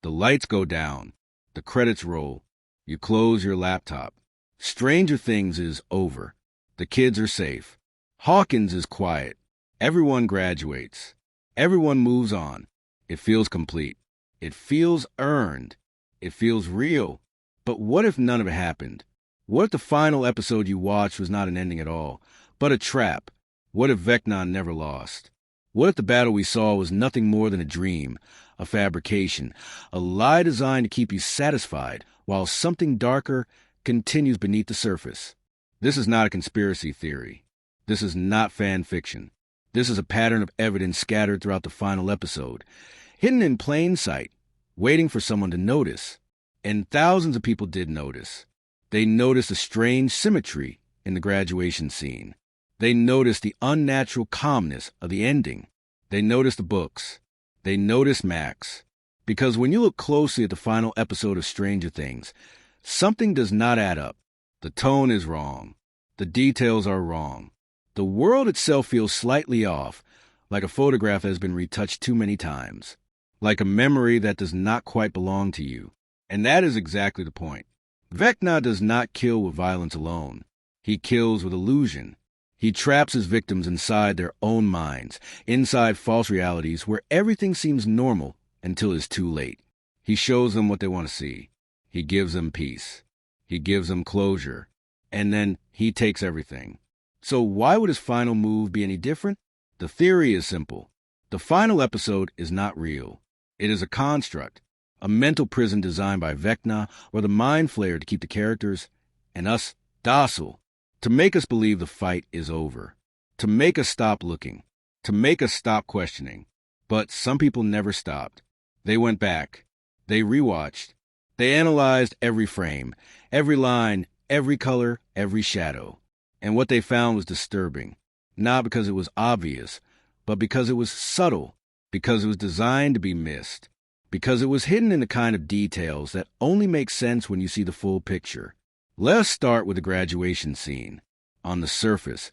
The lights go down. The credits roll. You close your laptop. Stranger Things is over. The kids are safe. Hawkins is quiet. Everyone graduates. Everyone moves on. It feels complete. It feels earned. It feels real. But what if none of it happened? What if the final episode you watched was not an ending at all, but a trap? What if Vecna never lost? What if the battle we saw was nothing more than a dream, a fabrication, a lie designed to keep you satisfied while something darker continues beneath the surface? This is not a conspiracy theory. This is not fan fiction. This is a pattern of evidence scattered throughout the final episode, hidden in plain sight, waiting for someone to notice. And thousands of people did notice. They noticed a strange symmetry in the graduation scene. They noticed the unnatural calmness of the ending. They noticed the books. They noticed Max. Because when you look closely at the final episode of Stranger Things, something does not add up. The tone is wrong. The details are wrong. The world itself feels slightly off, like a photograph that has been retouched too many times, like a memory that does not quite belong to you. And that is exactly the point. Vecna does not kill with violence alone. He kills with illusion. He traps his victims inside their own minds, inside false realities where everything seems normal until it's too late. He shows them what they want to see. He gives them peace. He gives them closure. And then he takes everything. So why would his final move be any different? The theory is simple. The final episode is not real. It is a construct, a mental prison designed by Vecna or the Mind Flayer to keep the characters and us docile, to make us believe the fight is over, to make us stop looking, to make us stop questioning. But some people never stopped. They went back. They rewatched. They analyzed every frame, every line, every color, every shadow. And what they found was disturbing, not because it was obvious, but because it was subtle, because it was designed to be missed, because it was hidden in the kind of details that only make sense when you see the full picture. Let us start with the graduation scene. On the surface,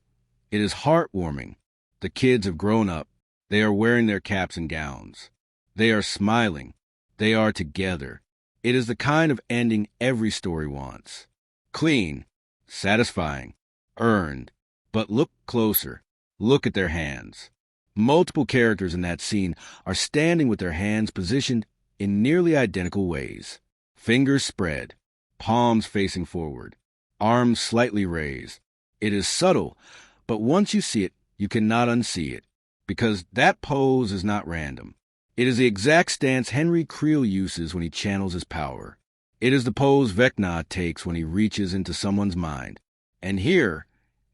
it is heartwarming. The kids have grown up. They are wearing their caps and gowns. They are smiling. They are together. It is the kind of ending every story wants. Clean, satisfying, earned. But look closer. Look at their hands. Multiple characters in that scene are standing with their hands positioned in nearly identical ways. Fingers spread, palms facing forward, arms slightly raised. It is subtle, but once you see it, you cannot unsee it, because that pose is not random. It is the exact stance Henry Creel uses when he channels his power. It is the pose Vecna takes when he reaches into someone's mind. And here,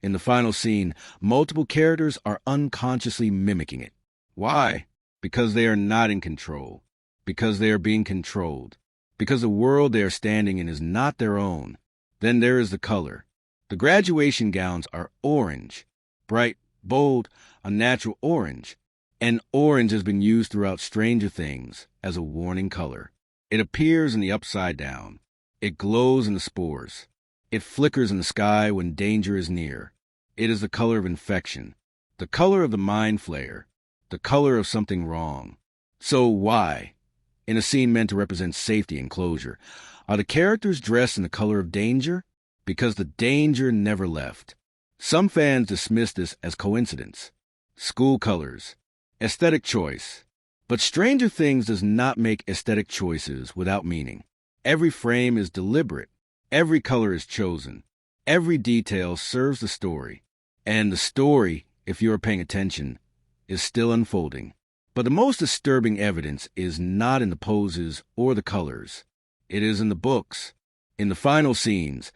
in the final scene, multiple characters are unconsciously mimicking it. Why? Because they are not in control. Because they are being controlled. Because the world they are standing in is not their own. Then there is the color. The graduation gowns are orange. Bright, bold, a natural orange. And orange has been used throughout Stranger Things as a warning color. It appears in the Upside Down. It glows in the Spores. It flickers in the sky when danger is near. It is the color of infection, the color of the Mind Flayer, the color of something wrong. So why, in a scene meant to represent safety and closure, are the characters dressed in the color of danger? Because the danger never left. Some fans dismiss this as coincidence. School colors, aesthetic choice. But Stranger Things does not make aesthetic choices without meaning. Every frame is deliberate. Every color is chosen. Every detail serves the story. And the story, if you are paying attention, is still unfolding. But the most disturbing evidence is not in the poses or the colors. It is in the books. In the final scenes,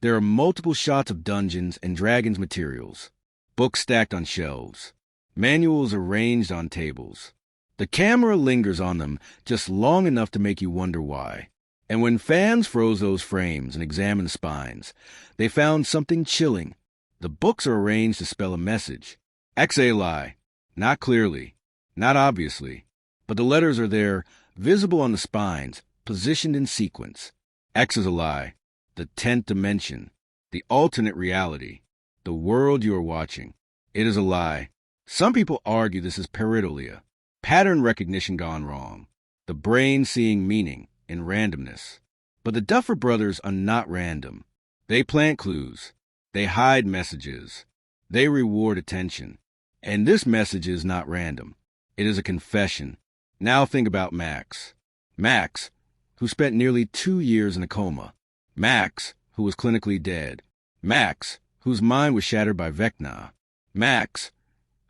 there are multiple shots of Dungeons and Dragons materials. Books stacked on shelves. Manuals arranged on tables. The camera lingers on them just long enough to make you wonder why. And when fans froze those frames and examined the spines, they found something chilling. The books are arranged to spell a message. X a lie. Not clearly, not obviously, but the letters are there, visible on the spines, positioned in sequence. X is a lie. The 10th dimension. The alternate reality. The world you are watching. It is a lie. Some people argue this is pareidolia, pattern recognition gone wrong. the brain seeing meaning in randomness. But the Duffer brothers are not random. They plant clues. They hide messages. They reward attention. And this message is not random. It is a confession. Now think about Max. Max, who spent nearly 2 years in a coma. Max, who was clinically dead. Max, whose mind was shattered by Vecna. Max,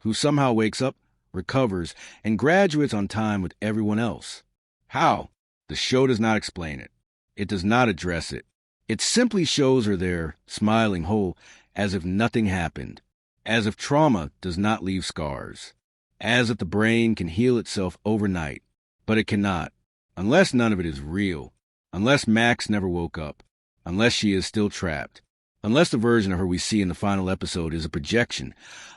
who somehow wakes up, recovers, and graduates on time with everyone else. How? The show does not explain it. It does not address it. It simply shows her there, smiling whole, as if nothing happened, as if trauma does not leave scars, as if the brain can heal itself overnight. But it cannot, unless none of it is real, unless Max never woke up, unless she is still trapped, unless the version of her we see in the final episode is a projection,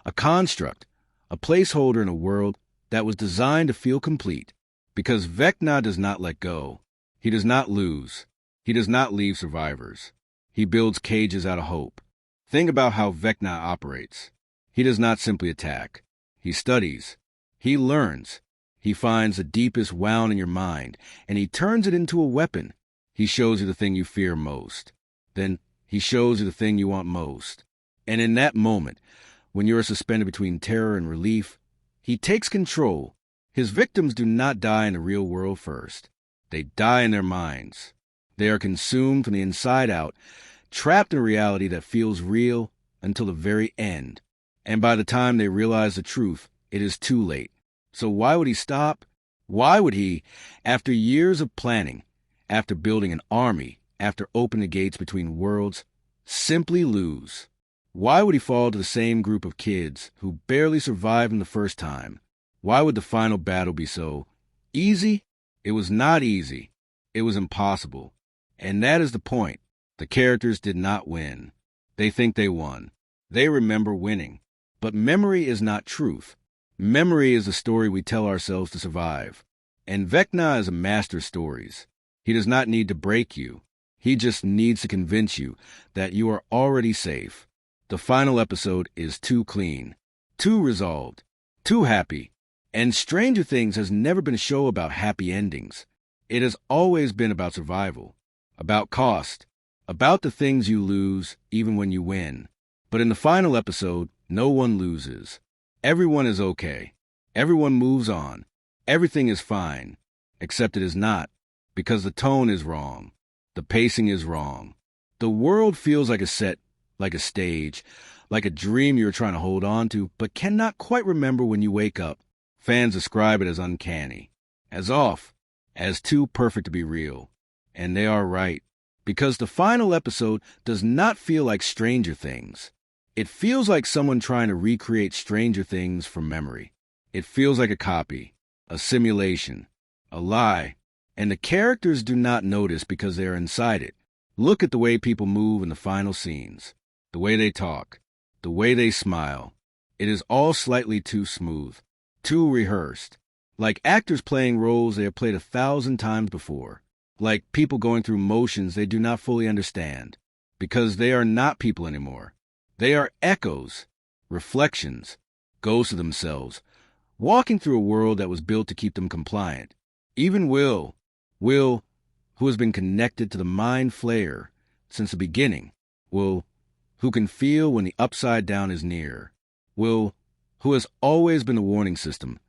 a construct, a placeholder in a world that was designed to feel complete. Because Vecna does not let go. He does not lose. He does not leave survivors. He builds cages out of hope. Think about how Vecna operates. He does not simply attack. He studies. He learns. He finds the deepest wound in your mind, and he turns it into a weapon. He shows you the thing you fear most. Then he shows you the thing you want most. And in that moment, when you are suspended between terror and relief, he takes control. His victims do not die in the real world first. They die in their minds. They are consumed from the inside out, trapped in a reality that feels real until the very end. And by the time they realize the truth, it is too late. So why would he stop? Why would he, after years of planning, after building an army, after opening the gates between worlds, simply lose? Why would he fall to the same group of kids who barely survived him the first time? Why would the final battle be so easy? It was not easy. It was impossible. And that is the point. The characters did not win. They think they won. They remember winning. But memory is not truth. Memory is the story we tell ourselves to survive. And Vecna is a master of stories. He does not need to break you. He just needs to convince you that you are already safe. The final episode is too clean, too resolved, too happy. And Stranger Things has never been a show about happy endings. It has always been about survival, about cost, about the things you lose even when you win. But in the final episode, no one loses. Everyone is okay. Everyone moves on. Everything is fine. Except it is not, because the tone is wrong. The pacing is wrong. The world feels like a set, like a stage, like a dream you're trying to hold on to, but cannot quite remember when you wake up. Fans describe it as uncanny, as off, as too perfect to be real. And they are right, because the final episode does not feel like Stranger Things. It feels like someone trying to recreate Stranger Things from memory. It feels like a copy, a simulation, a lie. And the characters do not notice because they are inside it. Look at the way people move in the final scenes, the way they talk, the way they smile. It is all slightly too smooth. Too rehearsed, like actors playing roles they have played 1,000 times before, like people going through motions they do not fully understand, because they are not people anymore. They are echoes, reflections, ghosts of themselves, walking through a world that was built to keep them compliant. Even Will, who has been connected to the Mind Flayer since the beginning, Will, who can feel when the upside down is near, Will, who has always been the warning system,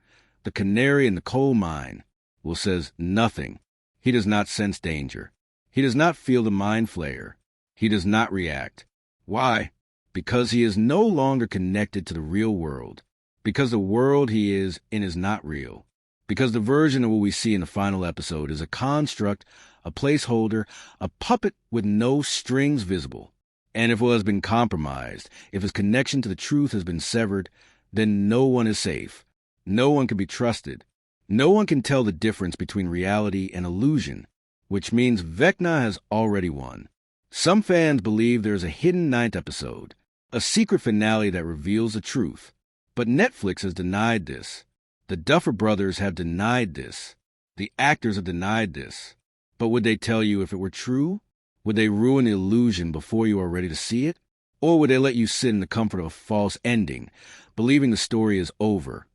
the canary in the coal mine, Will says nothing. He does not sense danger. He does not feel the Mind Flayer. He does not react. Why? Because he is no longer connected to the real world. Because the world he is in is not real. Because the version of what we see in the final episode is a construct, a placeholder, a puppet with no strings visible. And if Will has been compromised, if his connection to the truth has been severed, then no one is safe. No one can be trusted. No one can tell the difference between reality and illusion, which means Vecna has already won. Some fans believe there is a hidden 9th episode, a secret finale that reveals the truth. But Netflix has denied this. The Duffer brothers have denied this. The actors have denied this. But would they tell you if it were true? Would they ruin the illusion before you are ready to see it? Or would they let you sit in the comfort of a false ending, believing the story is over,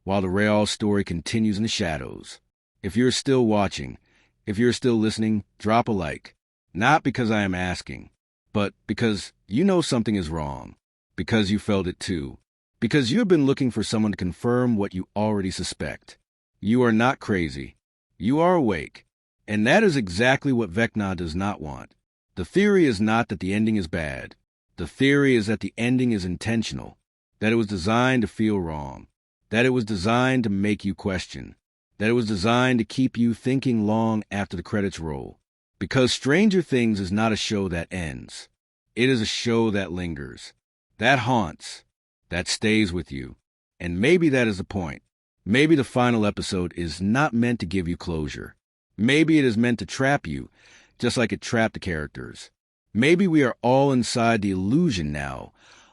while the real story continues in the shadows? If you're still watching, if you're still listening, drop a like. Not because I am asking, but because you know something is wrong, because you felt it too, because you have been looking for someone to confirm what you already suspect. You are not crazy. You are awake. And that is exactly what Vecna does not want. The theory is not that the ending is bad. The theory is that the ending is intentional, that it was designed to feel wrong, that it was designed to make you question, that it was designed to keep you thinking long after the credits roll. Because Stranger Things is not a show that ends. It is a show that lingers, that haunts, that stays with you. And maybe that is the point. Maybe the final episode is not meant to give you closure. Maybe it is meant to trap you, just like it trapped the characters. Maybe we are all inside the illusion now,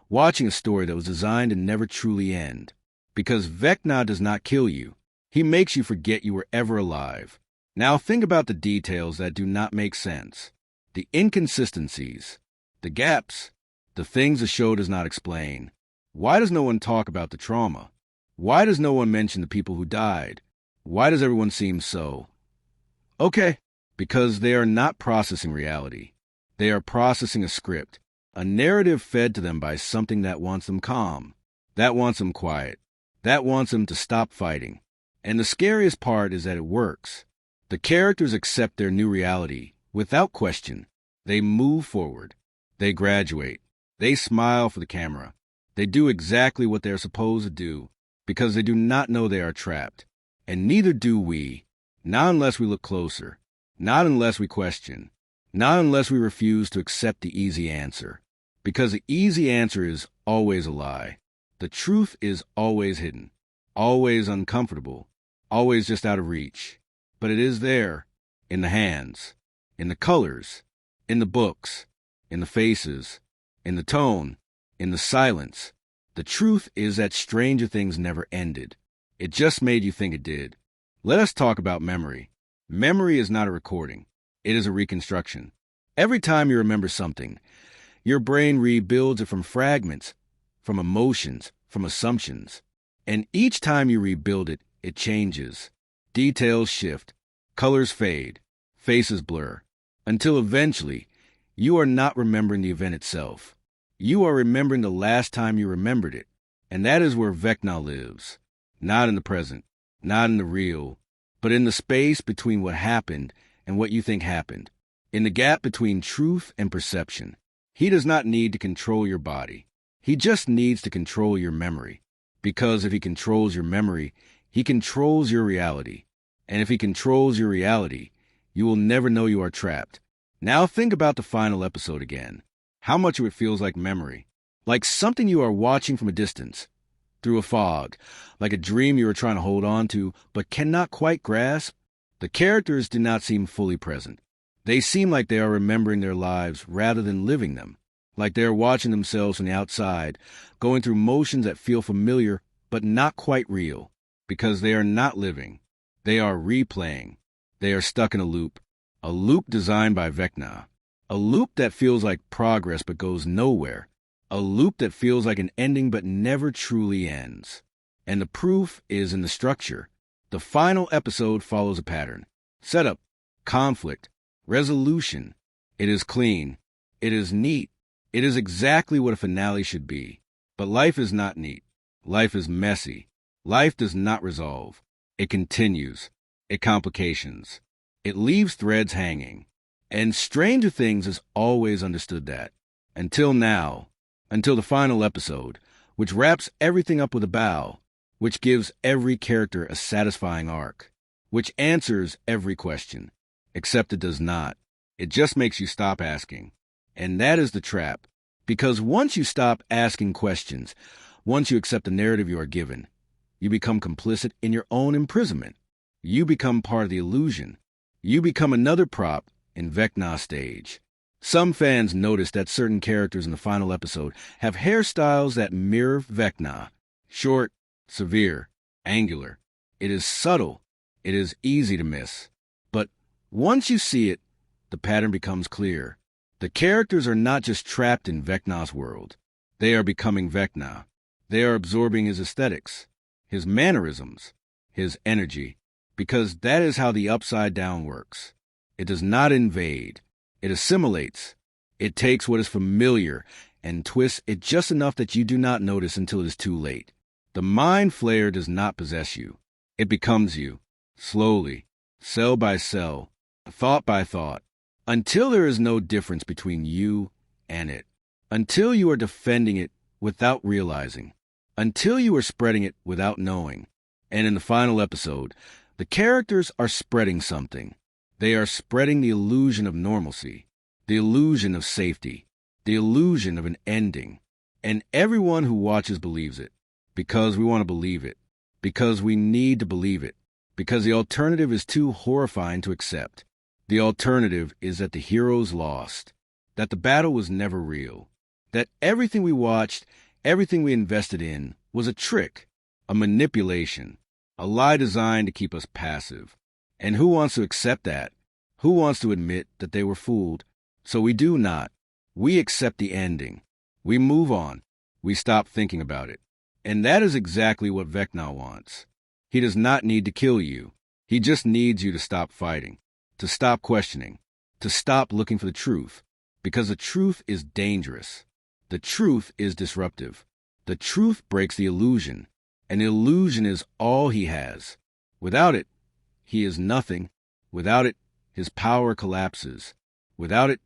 watching a story that was designed to never truly end. Because Vecna does not kill you. He makes you forget you were ever alive. Now think about the details that do not make sense. The inconsistencies. The gaps. The things the show does not explain. Why does no one talk about the trauma? Why does no one mention the people who died? Why does everyone seem so? Okay, because they are not processing reality. They are processing a script, a narrative fed to them by something that wants them calm, that wants them quiet, that wants them to stop fighting. And the scariest part is that it works. The characters accept their new reality without question. They move forward. They graduate. They smile for the camera. They do exactly what they are supposed to do because they do not know they are trapped. And neither do we. Not unless we look closer. Not unless we question. Not unless we refuse to accept the easy answer. Because the easy answer is always a lie. The truth is always hidden. Always uncomfortable. Always just out of reach. But it is there, in the hands, in the colors, in the books, in the faces, in the tone, in the silence. The truth is that Stranger Things never ended. It just made you think it did. Let us talk about memory. Memory is not a recording. It is a reconstruction. Every time you remember something, your brain rebuilds it from fragments, from emotions, from assumptions. And each time you rebuild it, it changes. Details shift, colors fade, faces blur, until eventually you are not remembering the event itself. You are remembering the last time you remembered it, and that is where Vecna lives. Not in the present, not in the real, but in the space between what happened and what you think happened, in the gap between truth and perception. He does not need to control your body. He just needs to control your memory, because if he controls your memory, he controls your reality. And if he controls your reality, you will never know you are trapped. Now think about the final episode again. How much of it feels like memory. Like something you are watching from a distance, through a fog. Like a dream you are trying to hold on to, but cannot quite grasp. The characters do not seem fully present. They seem like they are remembering their lives rather than living them. Like they are watching themselves from the outside, going through motions that feel familiar, but not quite real. Because they are not living. They are replaying. They are stuck in a loop designed by Vecna. A loop that feels like progress but goes nowhere. A loop that feels like an ending but never truly ends. And the proof is in the structure. The final episode follows a pattern. Setup, conflict, resolution. It is clean. It is neat. It is exactly what a finale should be. But life is not neat. Life is messy. Life does not resolve. It continues. It complications. It leaves threads hanging. And Stranger Things has always understood that. Until now. Until the final episode, which wraps everything up with a bow, which gives every character a satisfying arc, which answers every question. Except it does not. It just makes you stop asking. And that is the trap. Because once you stop asking questions, once you accept the narrative you are given, you become complicit in your own imprisonment. You become part of the illusion. You become another prop in Vecna's stage. Some fans notice that certain characters in the final episode have hairstyles that mirror Vecna. Short, severe, angular. It is subtle. It is easy to miss. But once you see it, the pattern becomes clear. The characters are not just trapped in Vecna's world. They are becoming Vecna. They are absorbing his aesthetics, his mannerisms, his energy. because that is how the upside down works. It does not invade. It assimilates. It takes what is familiar and twists it just enough that you do not notice until it is too late. The Mind Flayer does not possess you. It becomes you, slowly, cell by cell, thought by thought, until there is no difference between you and it, until you are defending it without realizing, until you are spreading it without knowing. And in the final episode, the characters are spreading something. They are spreading the illusion of normalcy, the illusion of safety, the illusion of an ending. And everyone who watches believes it, because we want to believe it, because we need to believe it, because the alternative is too horrifying to accept. The alternative is that the heroes lost, that the battle was never real, that everything we watched, everything we invested in, was a trick, a manipulation, a lie designed to keep us passive. And who wants to accept that? Who wants to admit that they were fooled? So we do not. We accept the ending. We move on. We stop thinking about it. And that is exactly what Vecna wants. He does not need to kill you. He just needs you to stop fighting, to stop questioning, to stop looking for the truth, because the truth is dangerous. The truth is disruptive. The truth breaks the illusion, and the illusion is all he has. Without it, he is nothing. Without it, his power collapses. Without it,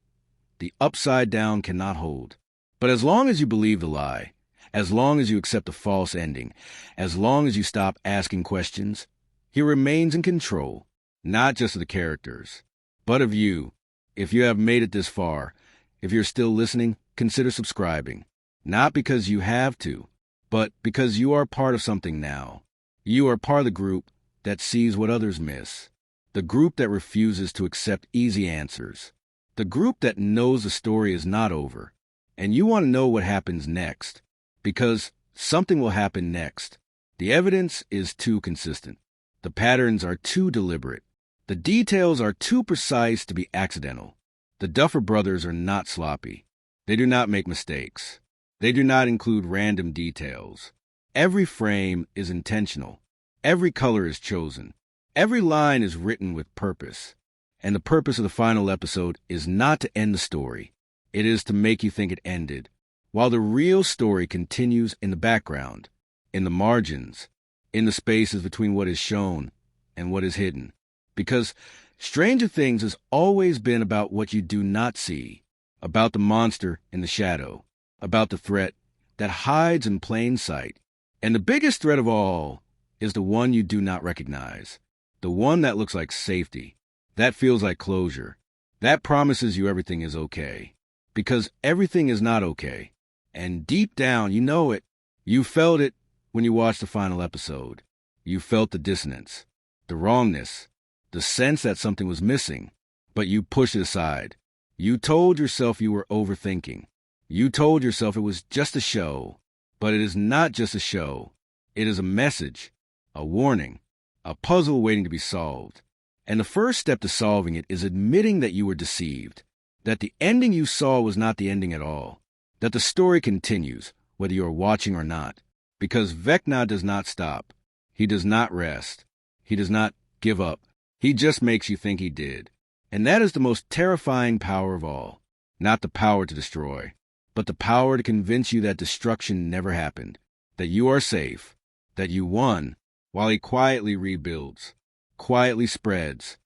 the upside down cannot hold. But as long as you believe the lie, as long as you accept the false ending, as long as you stop asking questions, he remains in control, not just of the characters, but of you. If you have made it this far, if you're still listening, consider subscribing. Not because you have to, but because you are part of something now. You are part of the group that sees what others miss, the group that refuses to accept easy answers, the group that knows the story is not over, and you want to know what happens next, because something will happen next. The evidence is too consistent. The patterns are too deliberate. The details are too precise to be accidental. The Duffer brothers are not sloppy. They do not make mistakes. They do not include random details. Every frame is intentional. Every color is chosen. Every line is written with purpose. And the purpose of the final episode is not to end the story. It is to make you think it ended, while the real story continues in the background, in the margins, in the spaces between what is shown and what is hidden. Because Stranger Things has always been about what you do not see, about the monster in the shadow, about the threat that hides in plain sight. And the biggest threat of all is the one you do not recognize, the one that looks like safety, that feels like closure, that promises you everything is okay. Because everything is not okay. And deep down, you know it. You felt it when you watched the final episode. You felt the dissonance, the wrongness, the sense that something was missing, but you pushed it aside. You told yourself you were overthinking. You told yourself it was just a show, but it is not just a show. It is a message, a warning, a puzzle waiting to be solved. And the first step to solving it is admitting that you were deceived, that the ending you saw was not the ending at all, that the story continues, whether you are watching or not, because Vecna does not stop. He does not rest. He does not give up. He just makes you think he did. And that is the most terrifying power of all. Not the power to destroy, but the power to convince you that destruction never happened, that you are safe, that you won, while he quietly rebuilds, quietly spreads,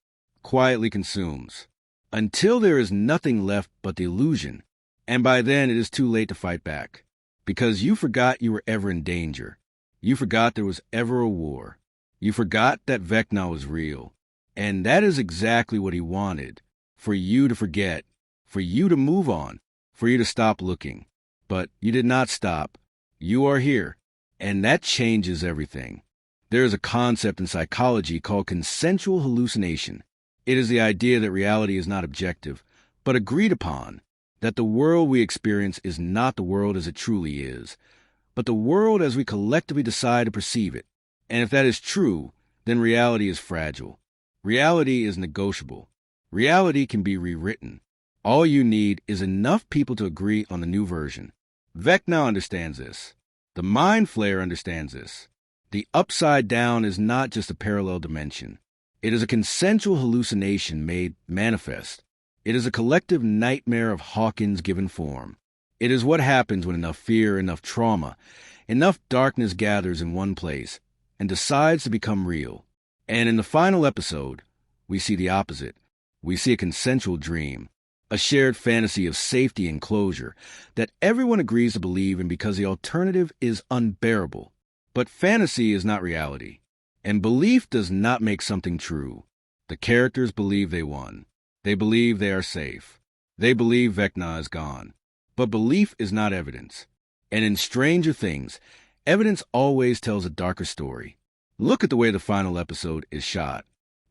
quietly consumes, until there is nothing left but the illusion. And by then it is too late to fight back, because you forgot you were ever in danger. You forgot there was ever a war. You forgot that Vecna was real. And that is exactly what he wanted, for you to forget, for you to move on, for you to stop looking. But you did not stop. You are here, and that changes everything. There is a concept in psychology called consensual hallucination. It is the idea that reality is not objective, but agreed upon, that the world we experience is not the world as it truly is, but the world as we collectively decide to perceive it. And if that is true, then reality is fragile. Reality is negotiable. Reality can be rewritten. All you need is enough people to agree on the new version. Vecna understands this. The Mind Flayer understands this. The upside down is not just a parallel dimension. It is a consensual hallucination made manifest. It is a collective nightmare of Hawkins given form. It is what happens when enough fear, enough trauma, enough darkness gathers in one place and decides to become real. And in the final episode, we see the opposite. We see a consensual dream, a shared fantasy of safety and closure that everyone agrees to believe in because the alternative is unbearable. But fantasy is not reality, and belief does not make something true. The characters believe they won. They believe they are safe. They believe Vecna is gone. But belief is not evidence. And in Stranger Things, evidence always tells a darker story. Look at the way the final episode is shot.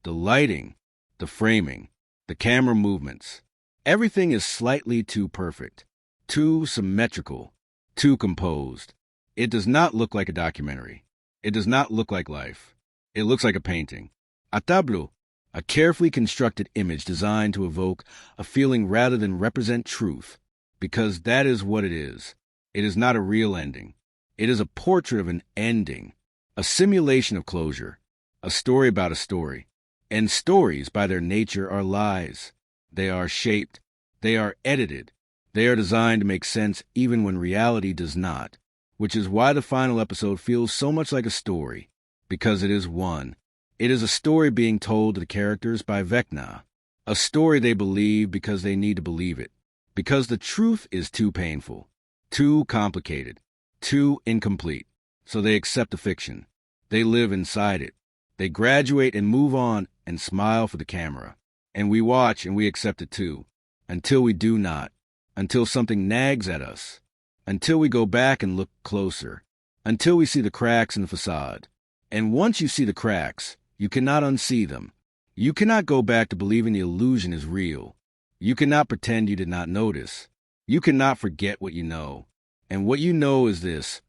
The lighting, the framing, the camera movements. Everything is slightly too perfect, too symmetrical, too composed. It does not look like a documentary. It does not look like life. It looks like a painting. A tableau, a carefully constructed image designed to evoke a feeling rather than represent truth, because that is what it is. It is not a real ending. It is a portrait of an ending, a simulation of closure, a story about a story. And stories, by their nature, are lies. They are shaped. They are edited. They are designed to make sense even when reality does not, which is why the final episode feels so much like a story, because it is one. It is a story being told to the characters by Vecna, a story they believe because they need to believe it, because the truth is too painful, too complicated, too incomplete, so they accept the fiction. They live inside it. They graduate and move on and smile for the camera. And we watch and we accept it too, until we do not, until something nags at us, until we go back and look closer, until we see the cracks in the facade. And once you see the cracks, you cannot unsee them. You cannot go back to believing the illusion is real. You cannot pretend you did not notice. You cannot forget what you know. And what you know is this: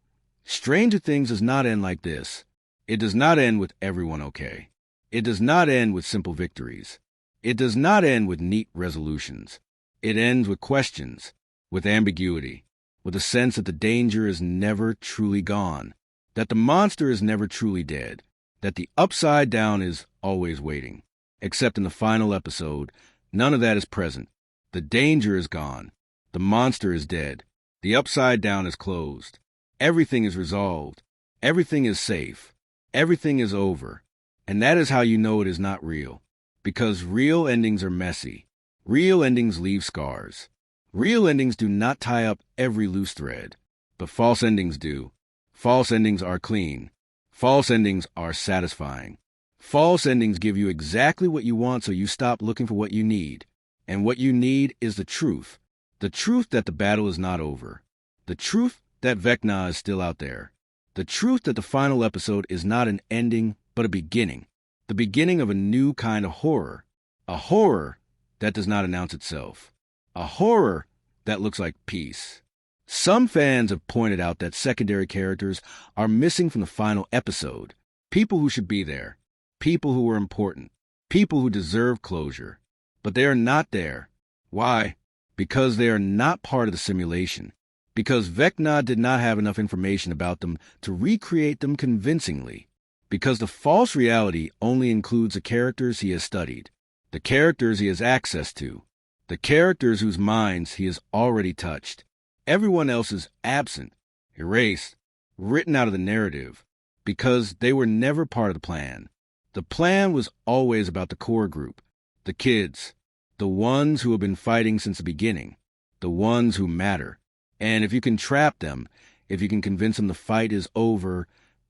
Stranger Things does not end like this. It does not end with everyone okay. It does not end with simple victories. It does not end with neat resolutions. It ends with questions, with ambiguity, with a sense that the danger is never truly gone, that the monster is never truly dead, that the upside down is always waiting. Except in the final episode, none of that is present. The danger is gone. The monster is dead. The upside down is closed. Everything is resolved. Everything is safe. Everything is over. And that is how you know it is not real. Because real endings are messy. Real endings leave scars. Real endings do not tie up every loose thread. But false endings do. False endings are clean. False endings are satisfying. False endings give you exactly what you want, so you stop looking for what you need. And what you need is the truth. The truth that the battle is not over. The truth that Vecna is still out there. The truth that the final episode is not an ending, but a beginning. The beginning of a new kind of horror. A horror that does not announce itself. A horror that looks like peace. Some fans have pointed out that secondary characters are missing from the final episode. People who should be there. People who were important. People who deserve closure. But they are not there. Why? Because they are not part of the simulation. Because Vecna did not have enough information about them to recreate them convincingly. Because the false reality only includes the characters he has studied, the characters he has access to, the characters whose minds he has already touched. Everyone else is absent, erased, written out of the narrative, because they were never part of the plan. The plan was always about the core group, the kids, the ones who have been fighting since the beginning, the ones who matter. And if you can trap them, if you can convince them the fight is over,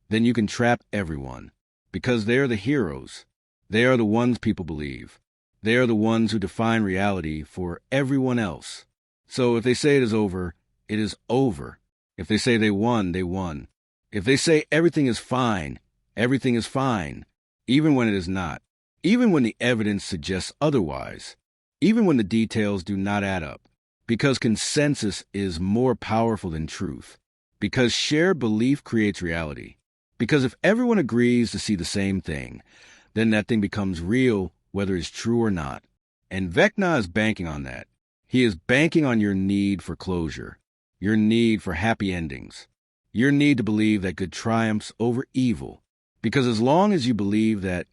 then you can trap everyone, because they are the heroes. They are the ones people believe. They are the ones who define reality for everyone else. So if they say it is over, it is over. If they say they won, they won. If they say everything is fine, everything is fine, even when it is not, even when the evidence suggests otherwise, even when the details do not add up, because consensus is more powerful than truth, because shared belief creates reality. Because if everyone agrees to see the same thing, then that thing becomes real, whether it's true or not. And Vecna is banking on that. He is banking on your need for closure, your need for happy endings, your need to believe that good triumphs over evil. Because as long as you believe that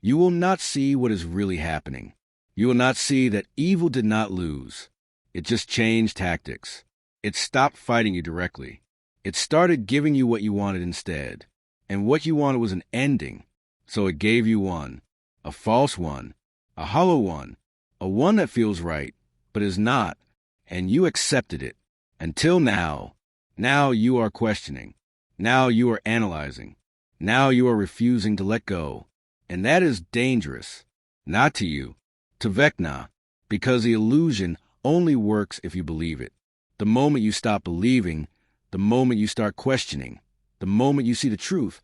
you will not see what is really happening. You will not see that evil did not lose. It just changed tactics. It stopped fighting you directly. It started giving you what you wanted instead. And what you wanted was an ending. So it gave you one. A false one. A hollow one. A one that feels right, but is not. And you accepted it. Until now. Now you are questioning. Now you are analyzing. Now you are refusing to let go. And that is dangerous. Not to you. To Vecna. Because the illusion only works if you believe it. The moment you stop believing, the moment you start questioning, the moment you see the truth,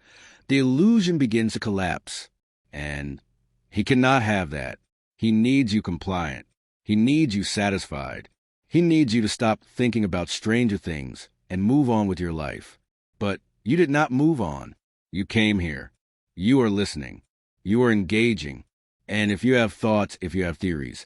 the illusion begins to collapse. And he cannot have that. He needs you compliant. He needs you satisfied. He needs you to stop thinking about stranger things and move on with your life. But you did not move on. You came here. You are listening. You are engaging. And if you have thoughts, if you have theories,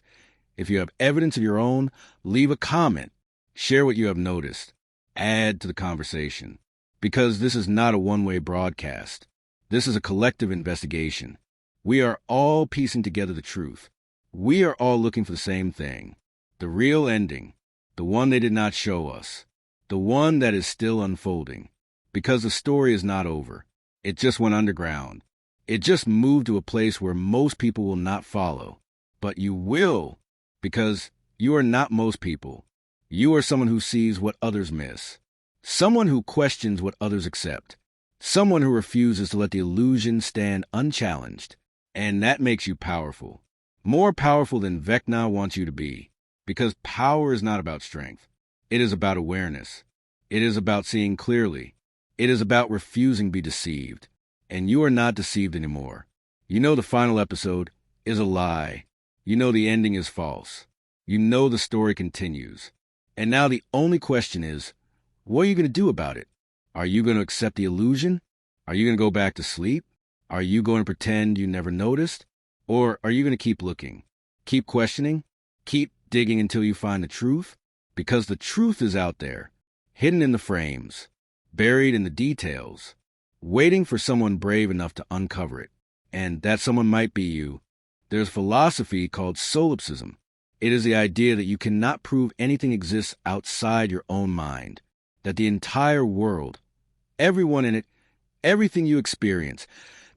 if you have evidence of your own, leave a comment. Share what you have noticed. Add to the conversation. Because this is not a one-way broadcast. This is a collective investigation. We are all piecing together the truth. We are all looking for the same thing. The real ending. The one they did not show us. The one that is still unfolding. Because the story is not over. It just went underground. It just moved to a place where most people will not follow. But you will, because you are not most people. You are someone who sees what others miss. Someone who questions what others accept. Someone who refuses to let the illusion stand unchallenged. And that makes you powerful. More powerful than Vecna wants you to be. Because power is not about strength. It is about awareness. It is about seeing clearly. It is about refusing to be deceived. And you are not deceived anymore. You know the final episode is a lie. You know the ending is false. You know the story continues. And now the only question is, what are you going to do about it? Are you going to accept the illusion? Are you going to go back to sleep? Are you going to pretend you never noticed? Or are you going to keep looking? Keep questioning? Keep digging until you find the truth? Because the truth is out there, hidden in the frames, buried in the details, waiting for someone brave enough to uncover it. And that someone might be you. There's philosophy called solipsism. It is the idea that you cannot prove anything exists outside your own mind. That the entire world, everyone in it, everything you experience,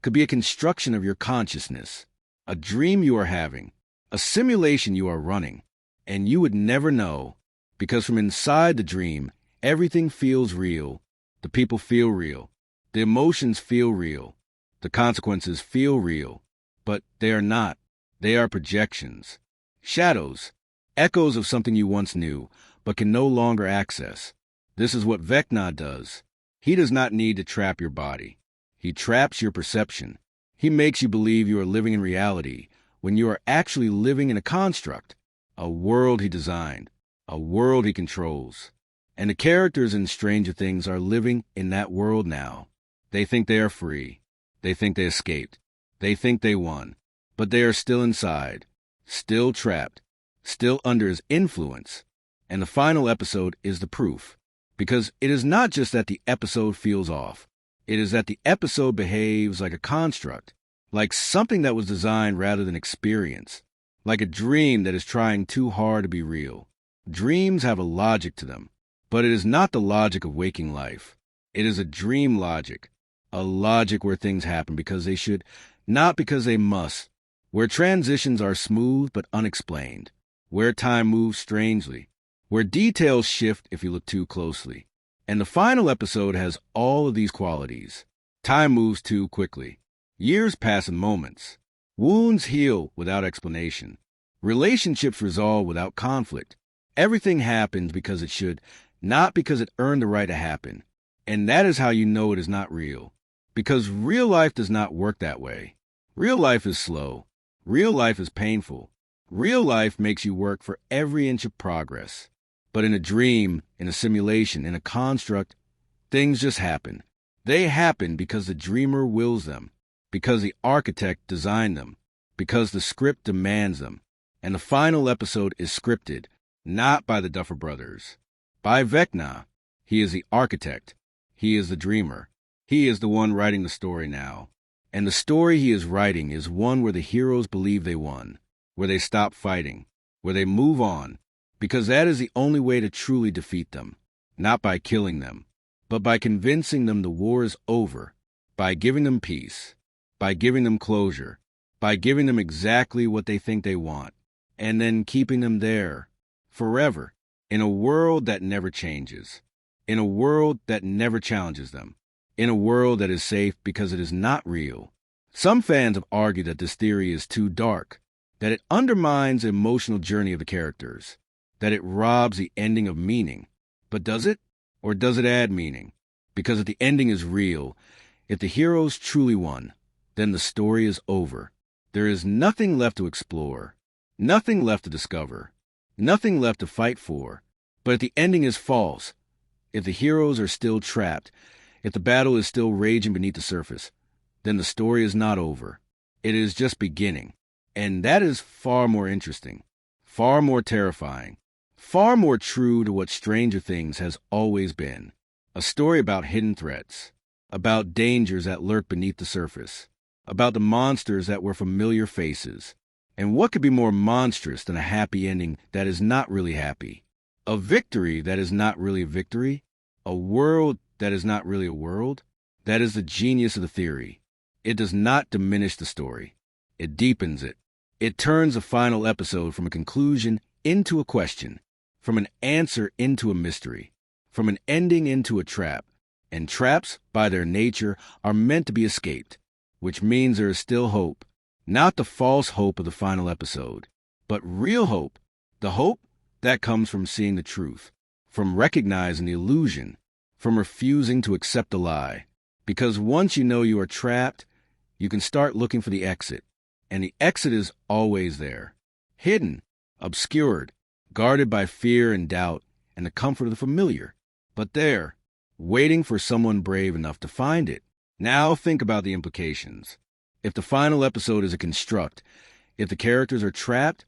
could be a construction of your consciousness, a dream you are having, a simulation you are running, and you would never know, because from inside the dream, everything feels real, the people feel real, the emotions feel real, the consequences feel real, but they are not. They are projections, shadows, echoes of something you once knew, but can no longer access. This is what Vecna does. He does not need to trap your body. He traps your perception. He makes you believe you are living in reality when you are actually living in a construct, a world he designed, a world he controls. And the characters in Stranger Things are living in that world now. They think they are free. They think they escaped. They think they won. But they are still inside, still trapped, still under his influence. And the final episode is the proof. Because it is not just that the episode feels off. It is that the episode behaves like a construct, like something that was designed rather than experienced, like a dream that is trying too hard to be real. Dreams have a logic to them, but it is not the logic of waking life. It is a dream logic, a logic where things happen because they should, not because they must, where transitions are smooth but unexplained, where time moves strangely, where details shift if you look too closely. And the final episode has all of these qualities. Time moves too quickly. Years pass in moments. Wounds heal without explanation. Relationships resolve without conflict. Everything happens because it should, not because it earned the right to happen. And that is how you know it is not real. Because real life does not work that way. Real life is slow. Real life is painful. Real life makes you work for every inch of progress. But in a dream, in a simulation, in a construct, things just happen. They happen because the dreamer wills them, because the architect designed them, because the script demands them. And the final episode is scripted, not by the Duffer brothers. By Vecna. He is the architect. He is the dreamer. He is the one writing the story now. And the story he is writing is one where the heroes believe they won, where they stop fighting, where they move on, because that is the only way to truly defeat them, not by killing them, but by convincing them the war is over, by giving them peace, by giving them closure, by giving them exactly what they think they want, and then keeping them there forever, in a world that never changes, in a world that never challenges them, in a world that is safe because it is not real. Some fans have argued that this theory is too dark, that it undermines the emotional journey of the characters, that it robs the ending of meaning. But does it? Or does it add meaning? Because if the ending is real, if the heroes truly won, then the story is over. There is nothing left to explore, nothing left to discover, nothing left to fight for. But if the ending is false, if the heroes are still trapped, if the battle is still raging beneath the surface, then the story is not over. It is just beginning. And that is far more interesting, far more terrifying, far more true to what Stranger Things has always been. A story about hidden threats, about dangers that lurk beneath the surface, about the monsters that were familiar faces. And what could be more monstrous than a happy ending that is not really happy? A victory that is not really a victory? A world that is not really a world? That is the genius of the theory. It does not diminish the story. It deepens it. It turns the final episode from a conclusion into a question, from an answer into a mystery, from an ending into a trap. And traps, by their nature, are meant to be escaped, which means there is still hope. Not the false hope of the final episode, but real hope. The hope that comes from seeing the truth, from recognizing the illusion, from refusing to accept the lie. Because once you know you are trapped, you can start looking for the exit. And the exit is always there, hidden, obscured, guarded by fear and doubt and the comfort of the familiar. But there, waiting for someone brave enough to find it. Now think about the implications. If the final episode is a construct, if the characters are trapped,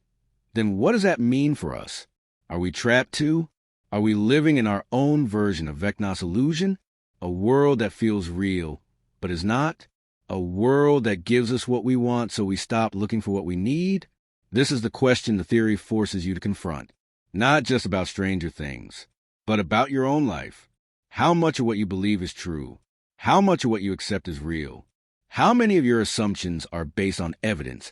then what does that mean for us? Are we trapped too? Are we living in our own version of Vecna's illusion? A world that feels real, but is not? A world that gives us what we want so we stop looking for what we need? This is the question the theory forces you to confront. Not just about Stranger Things, but about your own life. How much of what you believe is true? How much of what you accept is real? How many of your assumptions are based on evidence?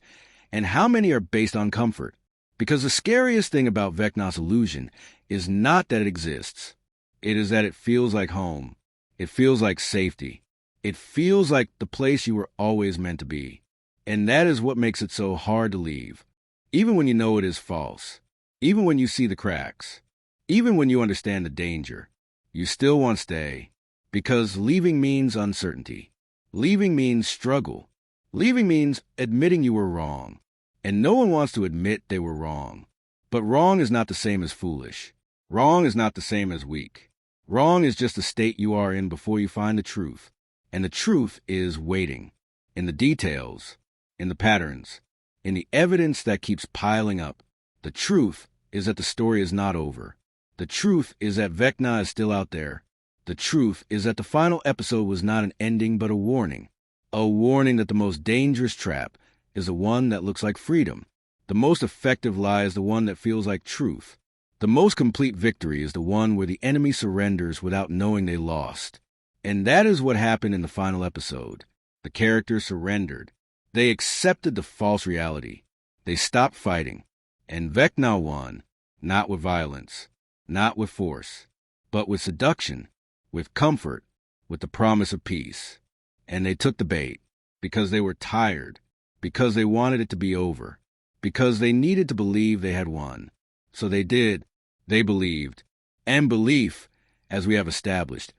And how many are based on comfort? Because the scariest thing about Vecna's illusion is not that it exists. It is that it feels like home. It feels like safety. It feels like the place you were always meant to be. And that is what makes it so hard to leave. Even when you know it is false. Even when you see the cracks. Even when you understand the danger. You still want to stay. Because leaving means uncertainty. Leaving means struggle. Leaving means admitting you were wrong. And no one wants to admit they were wrong. But wrong is not the same as foolish. Wrong is not the same as weak. Wrong is just the state you are in before you find the truth. And the truth is waiting. In the details. In the patterns. In the evidence that keeps piling up. The truth is that the story is not over. The truth is that Vecna is still out there. The truth is that the final episode was not an ending but a warning. A warning that the most dangerous trap is the one that looks like freedom. The most effective lie is the one that feels like truth. The most complete victory is the one where the enemy surrenders without knowing they lost. And that is what happened in the final episode. The characters surrendered. They accepted the false reality. They stopped fighting. And Vecna won, not with violence, not with force, but with seduction, with comfort, with the promise of peace. And they took the bait, because they were tired, because they wanted it to be over, because they needed to believe they had won. So they did. They believed. And belief, as we have established,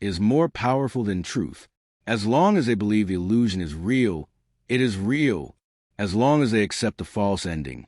is more powerful than truth. As long as they believe the illusion is real, it is real. As long as they accept the false ending,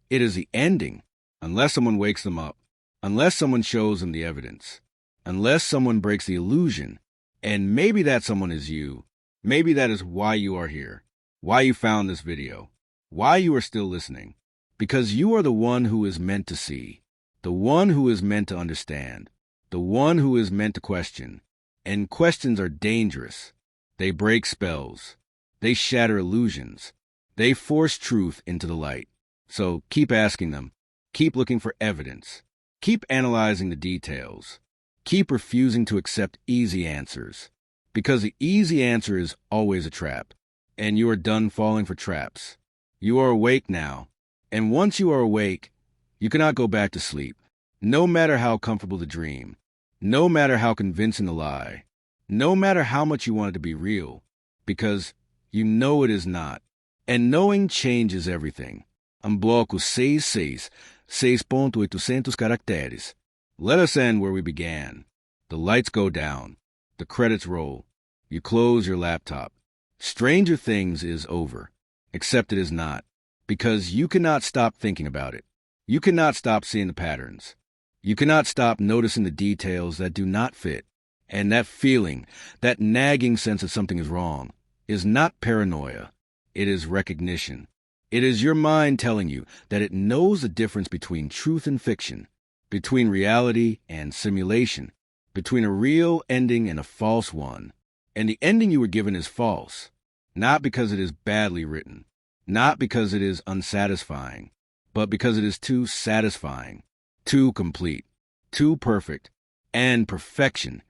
it is the ending. Unless someone wakes them up, unless someone shows them the evidence, unless someone breaks the illusion. And maybe that someone is you. Maybe that is why you are here, why you found this video, why you are still listening. Because you are the one who is meant to see, the one who is meant to understand, the one who is meant to question. And questions are dangerous. They break spells. They shatter illusions. They force truth into the light. So keep asking them. Keep looking for evidence. Keep analyzing the details. Keep refusing to accept easy answers. Because the easy answer is always a trap. And you are done falling for traps. You are awake now. And once you are awake, you cannot go back to sleep. No matter how comfortable the dream. No matter how convincing the lie. No matter how much you want it to be real. Because you know it is not. And knowing changes everything. Bloco 66, 6.800 caracteres. Let us end where we began. The lights go down. The credits roll. You close your laptop. Stranger Things is over. Except it is not. Because you cannot stop thinking about it. You cannot stop seeing the patterns. You cannot stop noticing the details that do not fit. And that feeling, that nagging sense that something is wrong, is not paranoia. It is recognition. It is your mind telling you that it knows the difference between truth and fiction, between reality and simulation, between a real ending and a false one. And the ending you were given is false, not because it is badly written, not because it is unsatisfying, but because it is too satisfying, too complete, too perfect, and perfection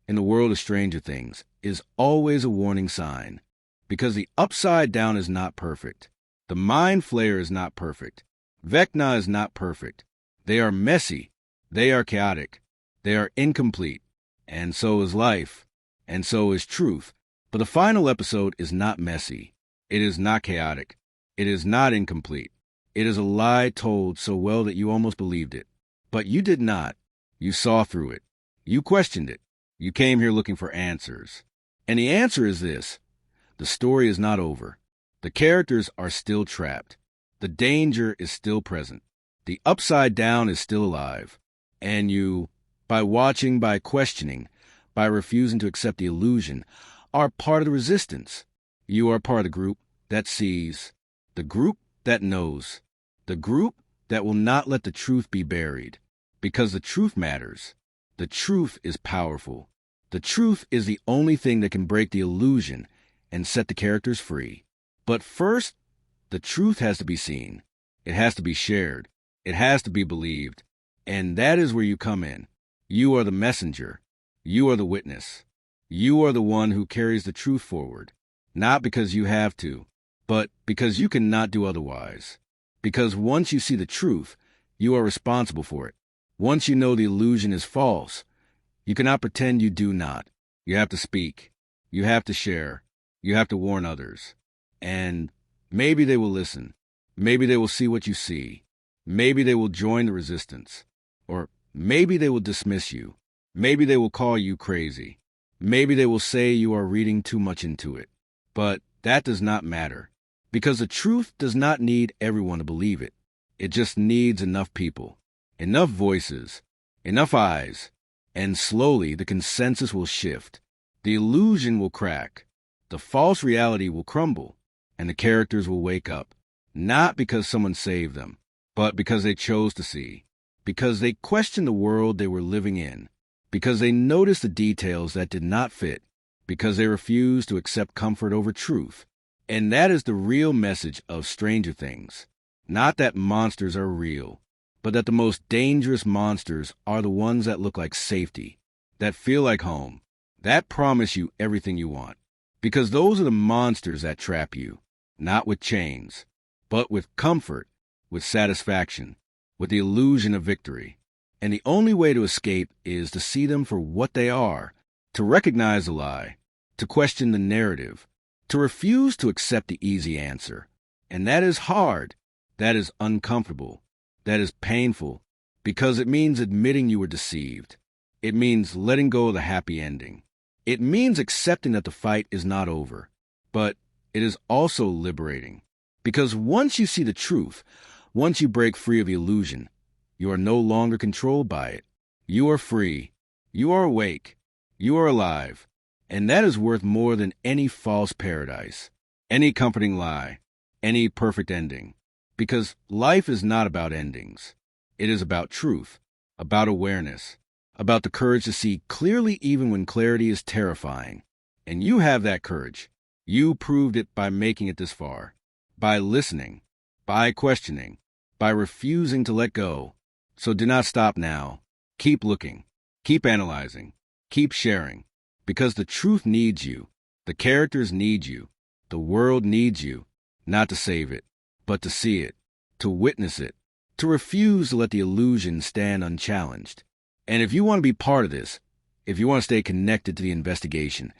in the world of Stranger Things is always a warning sign, because the upside down is not perfect. The Mind Flayer is not perfect. Vecna is not perfect. They are messy. They are chaotic. They are incomplete. And so is life. And so is truth. But the final episode is not messy. It is not chaotic. It is not incomplete. It is a lie told so well that you almost believed it. But you did not. You saw through it. You questioned it. You came here looking for answers. And the answer is this. The story is not over. The characters are still trapped. The danger is still present. The upside down is still alive. And you, by watching, by questioning, by refusing to accept the illusion, are part of the resistance. You are part of the group that sees, the group that knows, the group that will not let the truth be buried. Because the truth matters. The truth is powerful. The truth is the only thing that can break the illusion and set the characters free. But first, the truth has to be seen. It has to be shared. It has to be believed. And that is where you come in. You are the messenger. You are the witness. You are the one who carries the truth forward. Not because you have to, but because you cannot do otherwise. Because once you see the truth, you are responsible for it. Once you know the illusion is false, you cannot pretend you do not. You have to speak. You have to share. You have to warn others. And maybe they will listen. Maybe they will see what you see. Maybe they will join the resistance. Or maybe they will dismiss you. Maybe they will call you crazy. Maybe they will say you are reading too much into it. But that does not matter. Because the truth does not need everyone to believe it. It just needs enough people, enough voices, enough eyes. And slowly the consensus will shift. The illusion will crack. The false reality will crumble. And the characters will wake up, not because someone saved them, but because they chose to see, because they questioned the world they were living in, because they noticed the details that did not fit, because they refused to accept comfort over truth. And that is the real message of Stranger Things. Not that monsters are real, but that the most dangerous monsters are the ones that look like safety, that feel like home, that promise you everything you want. Because those are the monsters that trap you. Not with chains, but with comfort, with satisfaction, with the illusion of victory. And the only way to escape is to see them for what they are, to recognize the lie, to question the narrative, to refuse to accept the easy answer. And that is hard, that is uncomfortable, that is painful, because it means admitting you were deceived. It means letting go of the happy ending. It means accepting that the fight is not over, but it is also liberating, because once you see the truth, once you break free of the illusion, you are no longer controlled by it. You are free. You are awake. You are alive. And that is worth more than any false paradise, any comforting lie, any perfect ending. Because life is not about endings. It is about truth, about awareness, about the courage to see clearly even when clarity is terrifying. And you have that courage. You proved it by making it this far, by listening, by questioning, by refusing to let go. So do not stop now. Keep looking, keep analyzing, keep sharing, because the truth needs you, the characters need you, the world needs you, not to save it, but to see it, to witness it, to refuse to let the illusion stand unchallenged. And if you want to be part of this, if you want to stay connected to the investigation,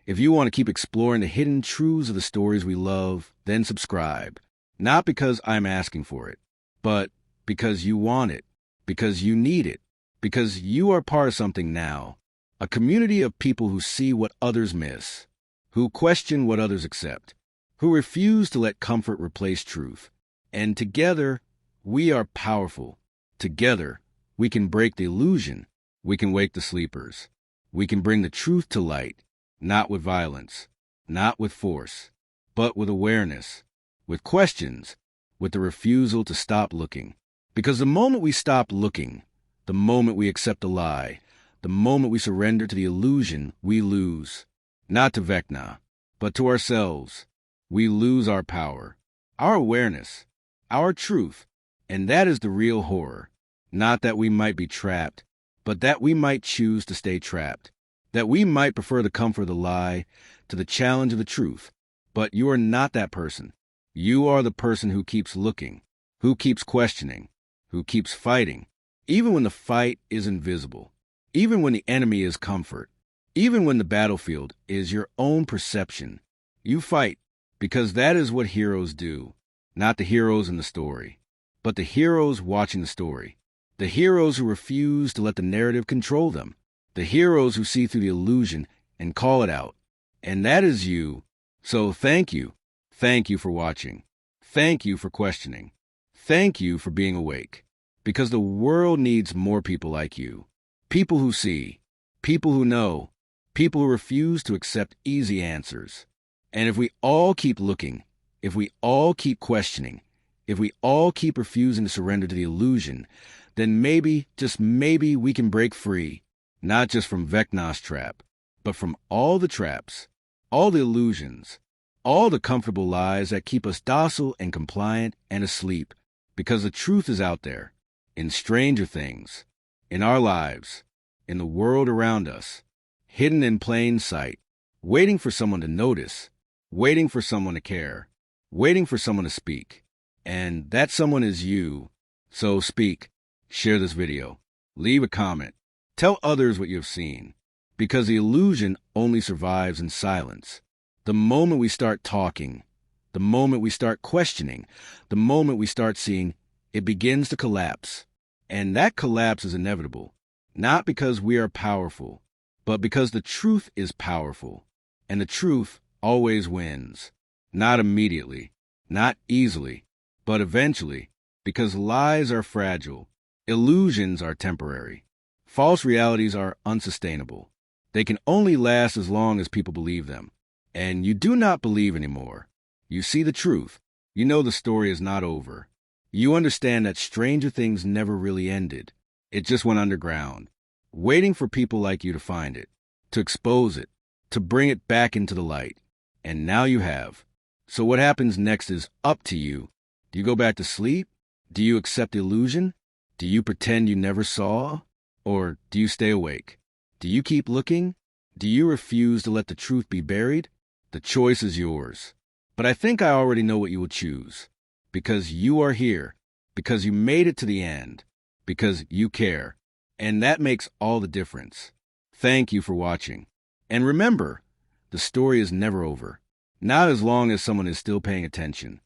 if you want to keep exploring the hidden truths of the stories we love, then subscribe. Not because I'm asking for it, but because you want it, because you need it, because you are part of something now, a community of people who see what others miss, who question what others accept, who refuse to let comfort replace truth. And together, we are powerful. Together, we can break the illusion. We can wake the sleepers. We can bring the truth to light, not with violence, not with force, but with awareness, with questions, with the refusal to stop looking. Because the moment we stop looking, the moment we accept a lie, the moment we surrender to the illusion, we lose. Not to Vecna, but to ourselves. We lose our power, our awareness, our truth, and that is the real horror. Not that we might be trapped, but that we might choose to stay trapped, that we might prefer the comfort of the lie to the challenge of the truth. But you are not that person. You are the person who keeps looking, who keeps questioning, who keeps fighting, even when the fight is invisible, even when the enemy is comfort, even when the battlefield is your own perception. You fight because that is what heroes do, not the heroes in the story, but the heroes watching the story, the heroes who refuse to let the narrative control them, the heroes who see through the illusion and call it out. And that is you. So thank you. Thank you for watching. Thank you for questioning. Thank you for being awake. Because the world needs more people like you. People who see. People who know. People who refuse to accept easy answers. And if we all keep looking, if we all keep questioning, if we all keep refusing to surrender to the illusion, then maybe, just maybe, we can break free. Not just from Vecna's trap, but from all the traps, all the illusions, all the comfortable lies that keep us docile and compliant and asleep, because the truth is out there, in stranger things, in our lives, in the world around us, hidden in plain sight, waiting for someone to notice, waiting for someone to care, waiting for someone to speak. And that someone is you. So speak, share this video, leave a comment, tell others what you have seen, because the illusion only survives in silence. The moment we start talking, the moment we start questioning, the moment we start seeing, it begins to collapse. And that collapse is inevitable, not because we are powerful, but because the truth is powerful. And the truth always wins. Not immediately, not easily, but eventually, because lies are fragile, illusions are temporary, false realities are unsustainable. They can only last as long as people believe them. And you do not believe anymore. You see the truth. You know the story is not over. You understand that stranger things never really ended. It just went underground, waiting for people like you to find it, to expose it, to bring it back into the light. And now you have. So what happens next is up to you. Do you go back to sleep? Do you accept the illusion? Do you pretend you never saw? Or do you stay awake? Do you keep looking? Do you refuse to let the truth be buried? The choice is yours. But I think I already know what you will choose. Because you are here. Because you made it to the end. Because you care. And that makes all the difference. Thank you for watching. And remember, the story is never over. Not as long as someone is still paying attention.